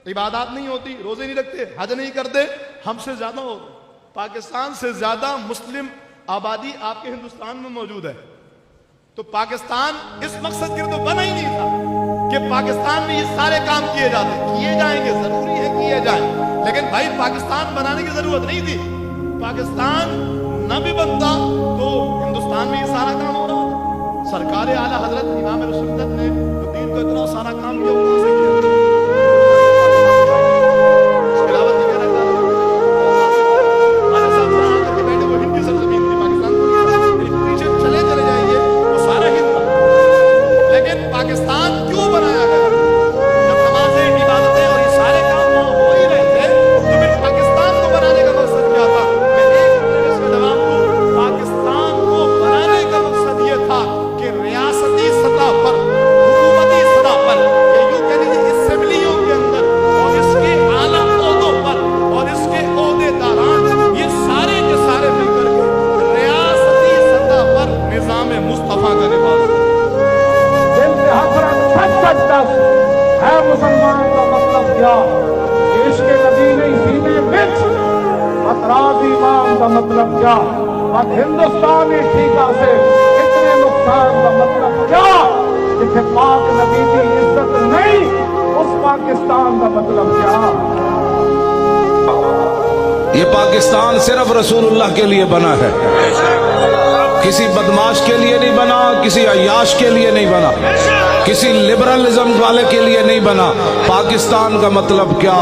عبادات نہیں ہوتی، روزے نہیں رکھتے، حج نہیں کرتے، ہم سے زیادہ ہوتے۔ پاکستان سے زیادہ مسلم آبادی آپ کے ہندوستان میں موجود ہے۔ تو پاکستان اس مقصد کے لیے تو بنا ہی نہیں تھا کہ پاکستان میں یہ سارے کام کیے جاتے، کیے جائیں گے، ضروری ہے کیے جائیں، لیکن بھائی پاکستان بنانے کی ضرورت نہیں تھی۔ پاکستان نہ بھی بنتا تو ہندوستان میں یہ سارا کام ہو رہا ہوتا۔ سرکار اعلیٰ حضرت امام رسالت نے تو دین کو اتنا سارا کام کیا، وہاں سے کیا۔ اس کے علاوہ دیگر پاکستان کیوں بنایا گیا؟ جب نمازیں، عبادتیں اور یہ سارے کام وہاں ہو ہی رہے تھے تو پھر پاکستان کو بنانے کا مقصد کیا تھا؟ میں ایک اس میں جواب دوں، پاکستان کو بنانے کا مقصد یہ تھا کہ ریاستی سطح پر، حکومتی سطح پر، یا یوں کہہ لیجیے اسمبلیوں کے اندر اور اس کے اعلیٰ عہدوں پر اور اس کے عہدے داران یہ سارے کے سارے مل کر کے ریاستی سطح پر نظام مصطفیٰ کا نفاذ کریں۔ ہے مسلمان کا مطلب کیا؟ عشق نبی نہیں سینے بچ اطراف ایمان کا مطلب کیا؟ اور ہندوستانی ٹھیکہ سے اتنے نقصان کا مطلب کیا؟ جسے پاک نبی کی عزت نہیں، اس پاکستان کا مطلب کیا؟ یہ پاکستان صرف رسول اللہ کے لیے بنا ہے، کسی بدماش کے لیے نہیں بنا، کسی عیاش کے لیے نہیں بنا، کسی لبرلزم والے کے لیے نہیں بنا۔ پاکستان کا مطلب کیا؟